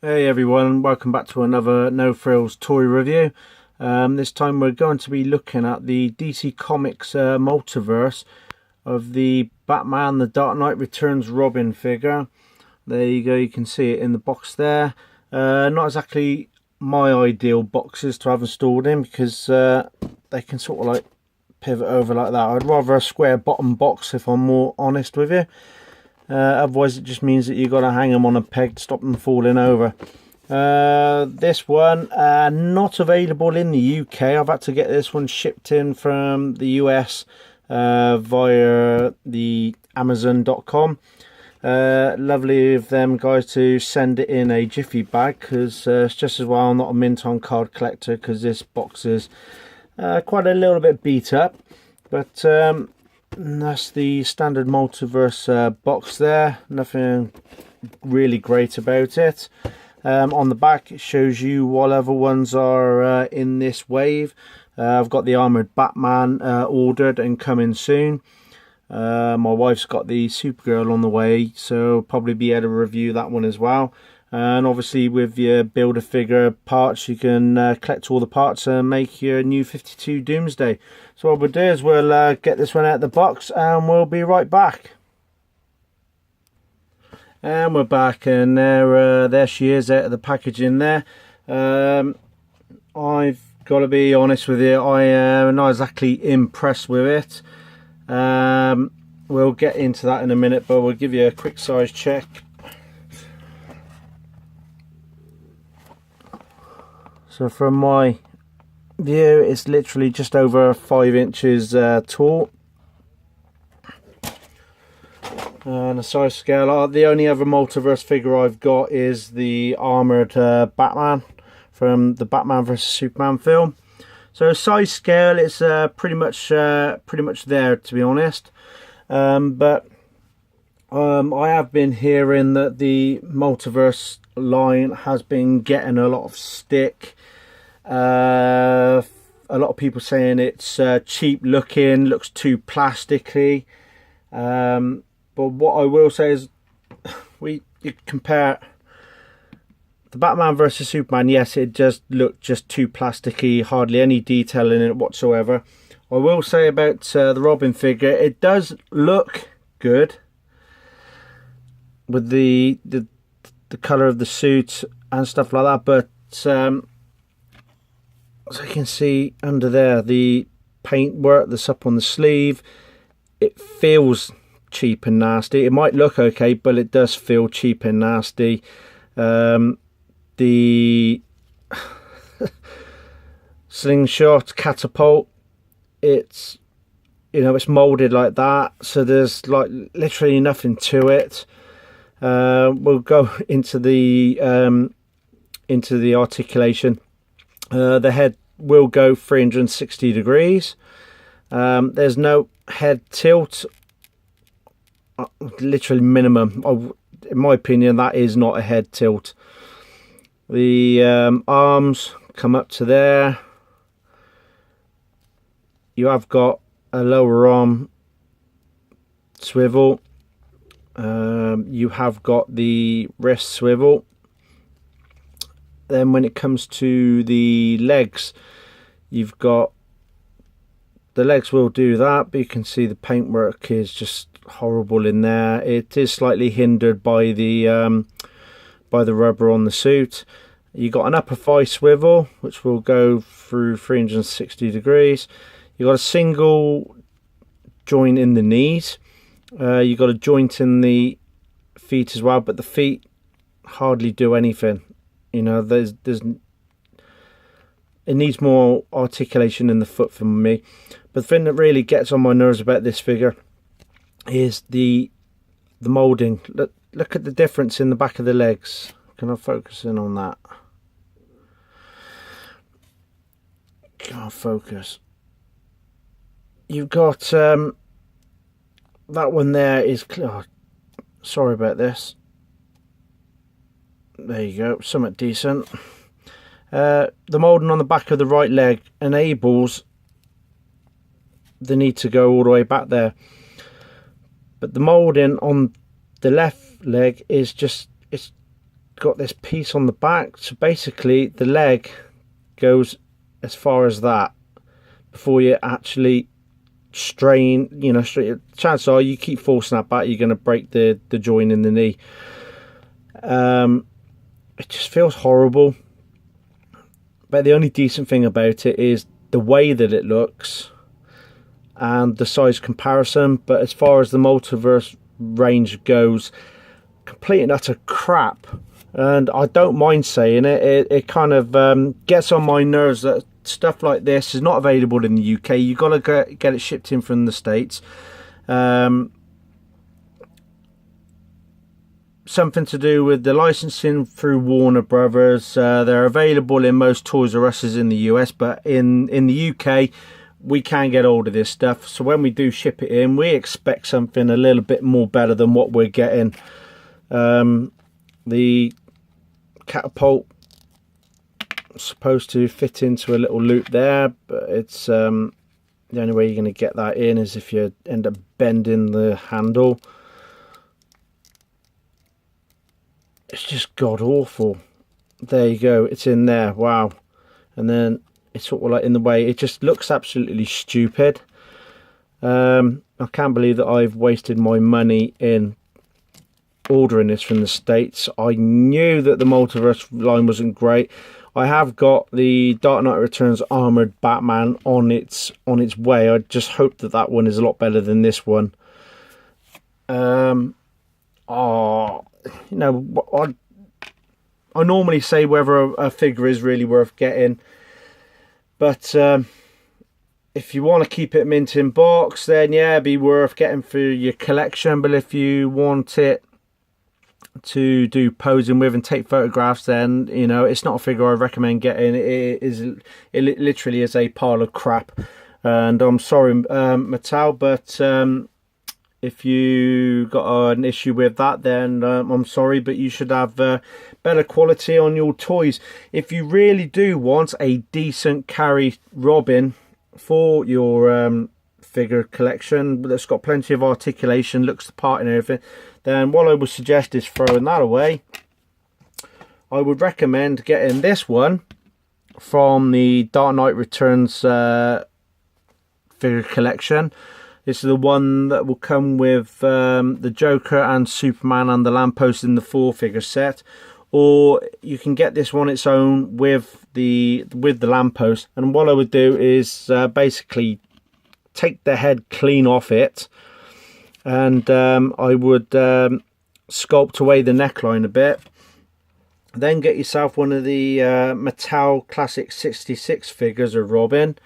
Hey everyone, welcome back to another No Frills toy review. This time we're going to be looking at the DC Comics Multiverse of the Batman The Dark Knight Returns Robin figure. There you go, you can see it in the box there. Not exactly my ideal boxes to have installed in because they can sort of like pivot over like that. I'd rather a square bottom box if I'm more honest with you. Otherwise it just means that you've got to hang them on a peg to stop them falling over. This one not available in the UK. I've had to get this one shipped in from the US via the Amazon.com. Lovely of them guys to send it in a jiffy bag, because it's just as well I'm not a mint on card collector, because this box is quite a little bit beat up. But that's the standard Multiverse box there. Nothing really great about it. On the back it shows you what other ones are in this wave. I've got the armoured Batman ordered and coming soon. My wife's got the Supergirl on the way, so probably be able to review that one as well. And obviously with your Build-A-Figure parts, you can collect all the parts and make your new 52 Doomsday. So what we'll do is we'll get this one out of the box and we'll be right back. And we're back, and there she is out of the packaging there. I've got to be honest with you, I am not exactly impressed with it. We'll get into that in a minute, but we'll give you a quick size check. So from my view, it's literally just over 5 inches tall. And the size scale, the only other Multiverse figure I've got is the armoured Batman from the Batman vs Superman film. So size scale, it's pretty much there, to be honest. But I have been hearing that the Multiverse line has been getting a lot of stick. A lot of people saying it's cheap looking, looks too plasticky. But what I will say is, you compare the Batman versus Superman. Yes, it does look just too plasticky, hardly any detail in it whatsoever. I will say about the Robin figure, it does look good with the colour of the suit and stuff like that. But as I can see under there, the paintwork that's up on the sleeve, it feels cheap and nasty. It might look okay, but it does feel cheap and nasty. The slingshot catapult, it's it's molded like that, so there's like literally nothing to it. We'll go into the articulation. The head will go 360 degrees. There's no head tilt, literally minimum. In my opinion, that is not a head tilt. The arms come up to there. You have got a lower arm swivel. You have got the wrist swivel. Then when it comes to the legs, you've got the legs will do that, but you can see the paintwork is just horrible in there. It is slightly hindered by the rubber on the suit. You got an upper thigh swivel, which will go through 360 degrees. You got a single joint in the knees. You got a joint in the feet as well, but the feet hardly do anything. It needs more articulation in the foot for me. But the thing that really gets on my nerves about this figure is the moulding. Look at the difference in the back of the legs. Can I focus in on that? Can't focus. You've got that one there is sorry about this. There you go, somewhat decent. The moulding on the back of the right leg enables the need to go all the way back there, but the moulding on the left leg is just, it's got this piece on the back, so basically the leg goes as far as that before you actually strain, you know, chances are you keep forcing that back, you're going to break the joint in the knee. It just feels horrible, but the only decent thing about it is the way that it looks and the size comparison. But as far as the Multiverse range goes, complete and utter crap. And I don't mind saying it. It kind of gets on my nerves that stuff like this is not available in the UK. You've got to get it shipped in from the States. Something to do with the licensing through Warner Brothers. They're available in most Toys R Us's in the US, but in the UK we can get hold of this stuff. So when we do ship it in, we expect something a little bit more better than what we're getting. The catapult is supposed to fit into a little loop there, but it's the only way you're going to get that in is if you end up bending the handle. It's just god awful. There you go, it's in there. Wow. And then it's sort of like in the way, it just looks absolutely stupid. I can't believe that I've wasted my money in ordering this from the States. I knew that the Multiverse line wasn't great. I have got the Dark Knight Returns Armoured Batman on its way. I just hope that that one is a lot better than this one. You know, I normally say whether a figure is really worth getting, but if you want to keep it mint in box, then yeah, it'd be worth getting for your collection. But if you want it to do posing with and take photographs, then you know it's not a figure I recommend getting. It literally is a pile of crap, and I'm sorry, Mattel, but if you got an issue with that, then I'm sorry, but you should have better quality on your toys. If you really do want a decent carry Robin for your figure collection that's got plenty of articulation, looks the part and everything, then what I would suggest is throwing that away. I would recommend getting this one from the Dark Knight Returns figure collection. This is the one that will come with the Joker and Superman and the lamppost in the 4-figure set, or you can get this one its own with the lamppost. And what I would do is basically take the head clean off it, and I would sculpt away the neckline a bit. Then get yourself one of the Mattel Classic 66 figures of Robin,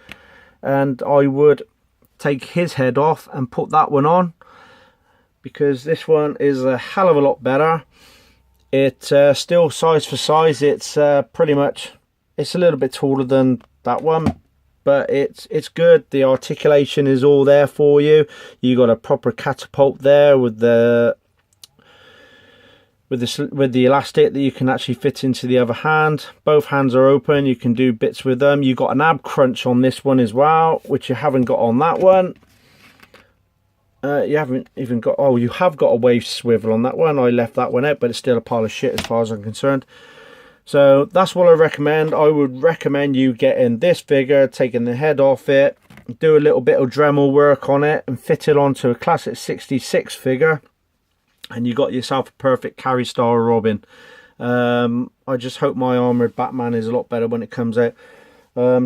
and I would take his head off and put that one on, because this one is a hell of a lot better. It's still size for size. It's pretty much, it's a little bit taller than that one, but it's good. The articulation is all there for you. You got a proper catapult there with the elastic that you can actually fit into the other hand. Both hands are open, you can do bits with them. You got an ab crunch on this one as well, which you haven't got on that one. You haven't even got, oh, you have got a wave swivel on that one. I left that one out, but it's still a pile of shit as far as I'm concerned. So that's what I recommend. I would recommend you getting this figure, taking the head off it, do a little bit of Dremel work on it and fit it onto a Classic 66 figure, and you got yourself a perfect carry star Robin. I just hope my Armoured Batman is a lot better when it comes out.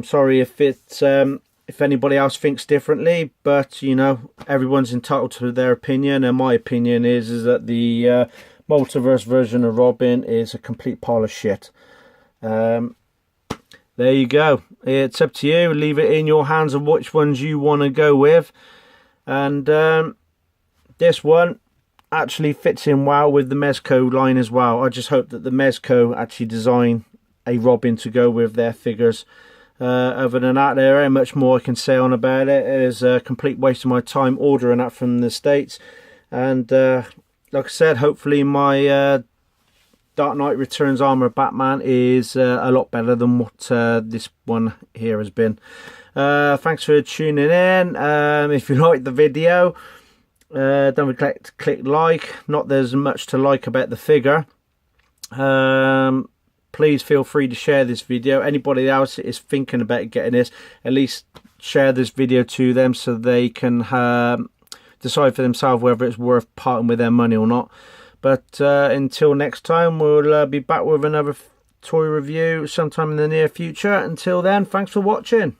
Sorry if anybody else thinks differently, but you know, everyone's entitled to their opinion, and my opinion is that the Multiverse version of Robin is a complete pile of shit. There you go. It's up to you. Leave it in your hands of which ones you want to go with. And this one actually fits in well with the Mezco line as well. I just hope that the Mezco actually design a Robin to go with their figures. Other than that, there ain't much more I can say on about it. It is a complete waste of my time ordering that from the States. And like I said, hopefully my Dark Knight Returns Armoured Batman is a lot better than what this one here has been. Thanks for tuning in. If you liked the video, don't forget to click like. Not there's much to like about the figure. Please feel free to share this video. Anybody else is thinking about getting this, at least share this video to them so they can decide for themselves whether it's worth parting with their money or not. But until next time, we'll be back with another toy review sometime in the near future. Until then, thanks for watching.